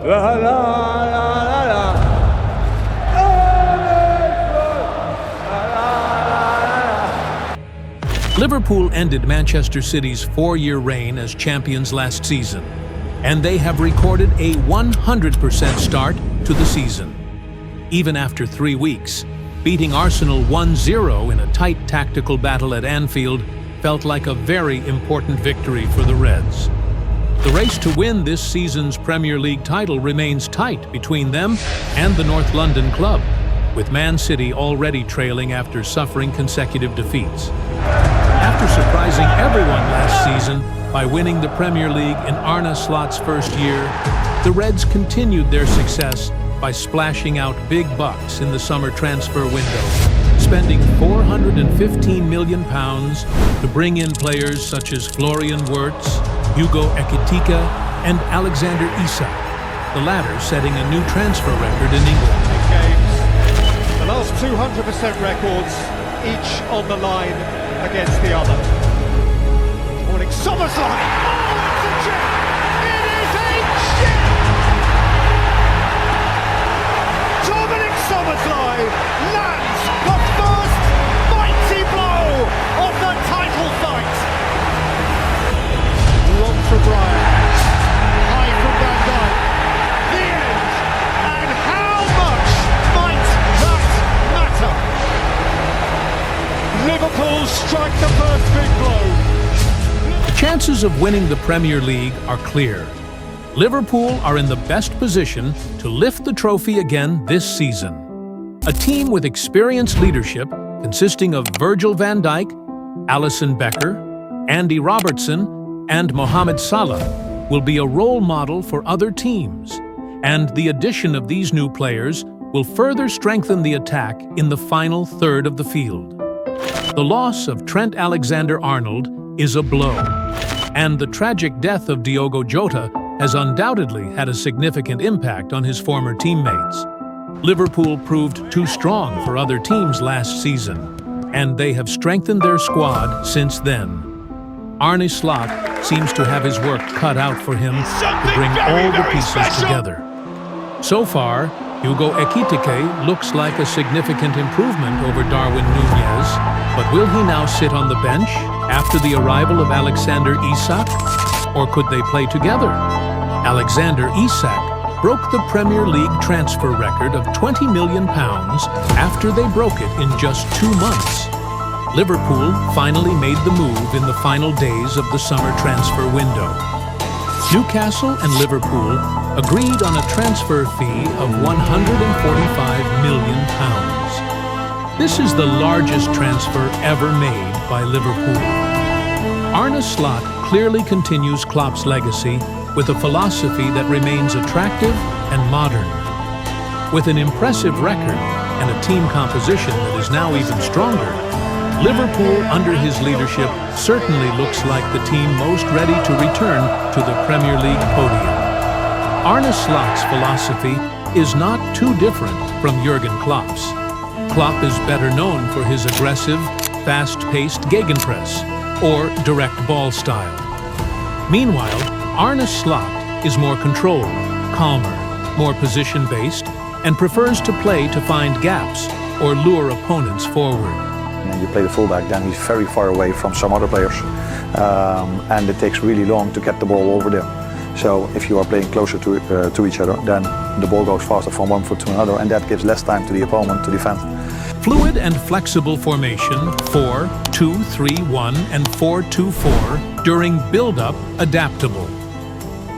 La la la la la. Liverpool ended Manchester City's 4-year reign as champions last season, and they have recorded a 100% start to the season. Even after 3 weeks, beating Arsenal 1-0 in a tight tactical battle at Anfield felt like a very important victory for the Reds. The race to win this season's Premier League title remains tight between them and the North London club, with Man City already trailing after suffering consecutive defeats. After surprising everyone last season by winning the Premier League in Arne Slot's first year, the Reds continued their success by splashing out big bucks in the summer transfer window, spending £415 million to bring in players such as Florian Wirtz, Hugo Ekitike, and Alexander Isak, the latter setting a new transfer record in England. The last 200% records, each on the line against the other. Morning, Szoboszlai! Oh, it's a chip! It is a chip! Dominic Szoboszlai lands the first mighty blow of the title fight! Long for Brian, high from Van Dijk, the end, and how much might that matter? Liverpool strike the first big blow. The chances of winning the Premier League are clear. Liverpool are in the best position to lift the trophy again this season. A team with experienced leadership consisting of Virgil van Dijk, Alisson Becker, Andy Robertson, and Mohamed Salah will be a role model for other teams, and the addition of these new players will further strengthen the attack in the final third of the field. The loss of Trent Alexander-Arnold is a blow, and the tragic death of Diogo Jota has undoubtedly had a significant impact on his former teammates. Liverpool proved too strong for other teams last season, and they have strengthened their squad since then. Arne Slot seems to have his work cut out for him to bring all the pieces together. So far, Hugo Ekitike looks like a significant improvement over Darwin Núñez, but will he now sit on the bench after the arrival of Alexander Isak? Or could they play together? Alexander Isak broke the Premier League transfer record of £20 million after they broke it in just 2 months. Liverpool finally made the move in the final days of the summer transfer window. Newcastle and Liverpool agreed on a transfer fee of £145 million. This is the largest transfer ever made by Liverpool. Arne Slot clearly continues Klopp's legacy with a philosophy that remains attractive and modern. With an impressive record and a team composition that is now even stronger, Liverpool, under his leadership, certainly looks like the team most ready to return to the Premier League podium. Arne Slot's philosophy is not too different from Jurgen Klopp's. Klopp is better known for his aggressive, fast-paced gegenpress, or direct ball style. Meanwhile, Arne Slot is more controlled, calmer, more position-based, and prefers to play to find gaps or lure opponents forward. And you play the fullback, then he's very far away from some other players, and it takes really long to get the ball over there. So if you are playing closer to each other, then the ball goes faster from one foot to another, and that gives less time to the opponent to defend. Fluid and flexible formation 4-2-3-1 and 4-2-4 during build-up adaptable.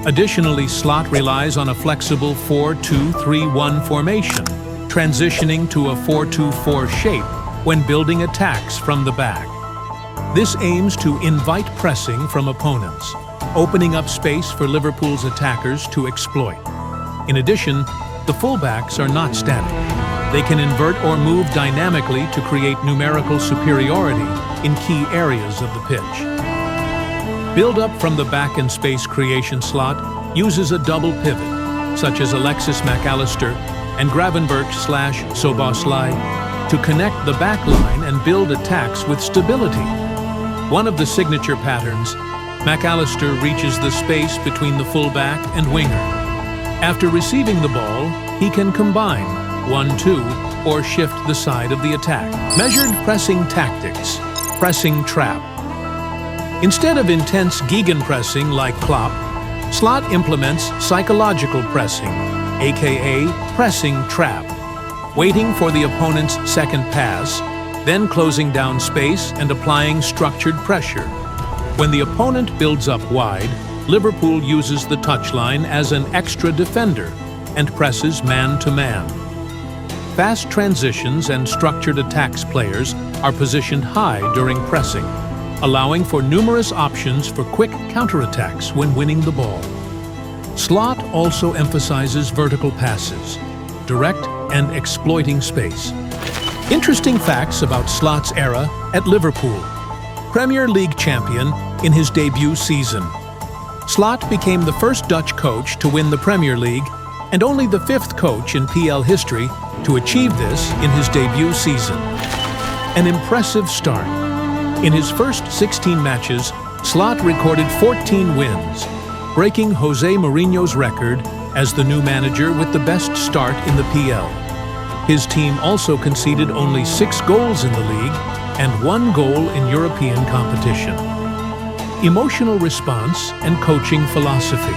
Additionally, Slot relies on a flexible 4-2-3-1 formation, transitioning to a 4-2-4 shape when building attacks from the back. This aims to invite pressing from opponents, opening up space for Liverpool's attackers to exploit. In addition, the fullbacks are not static. They can invert or move dynamically to create numerical superiority in key areas of the pitch. Build-up from the back and space creation Slot uses a double pivot, such as Alexis Mac Allister and Gravenberch/Szoboszlai, to connect the back line and build attacks with stability. One of the signature patterns, Mac Allister reaches the space between the fullback and winger. After receiving the ball, he can combine 1-2 or shift the side of the attack. Measured pressing tactics, pressing trap. Instead of intense gegenpressing like Klopp, Slot implements psychological pressing, aka pressing trap, waiting for the opponent's second pass, then closing down space and applying structured pressure. When the opponent builds up wide, Liverpool uses the touchline as an extra defender and presses man-to-man. Fast transitions and structured attacks players are positioned high during pressing, allowing for numerous options for quick counterattacks when winning the ball. Slot also emphasizes vertical passes, direct and exploiting space. Interesting facts about Slot's era at Liverpool. Premier League champion in his debut season. Slot became the first Dutch coach to win the Premier League and only the 5th coach in PL history to achieve this in his debut season. An impressive start. In his first 16 matches, Slot recorded 14 wins, breaking Jose Mourinho's record as the new manager with the best start in the PL. His team also conceded only 6 goals in the league and 1 goal in European competition. Emotional response and coaching philosophy.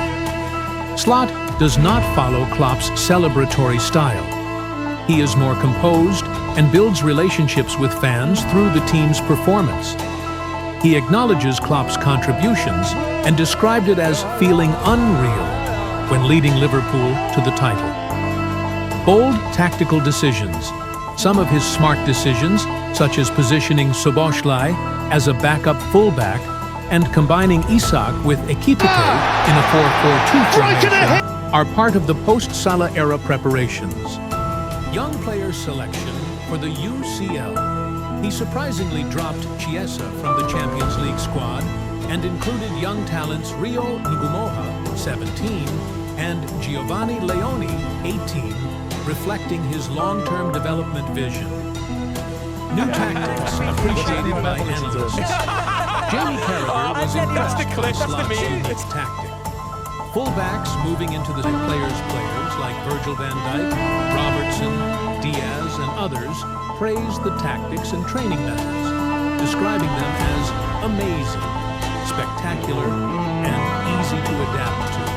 Slot does not follow Klopp's celebratory style. He is more composed and builds relationships with fans through the team's performance. He acknowledges Klopp's contributions and described it as feeling unreal when leading Liverpool to the title. Bold tactical decisions. Some of his smart decisions, such as positioning Szoboszlai as a backup fullback and combining Isak with Ekitike in a 4-4-2 formation, are part of the post-Salah era preparations. Young player selection for the UCL. He surprisingly dropped Chiesa from the Champions League squad and included young talents Rio Ngumoha, 17, and Giovanni Leoni, 18, reflecting his long-term development vision. New tactics appreciated by analysts. Jamie Carragher was impressed with Slot's unique tactic. Fullbacks moving into the players like Virgil van Dijk, Robertson, Diaz, and others praised the tactics and training methods, describing them as amazing, spectacular, and easy to adapt to.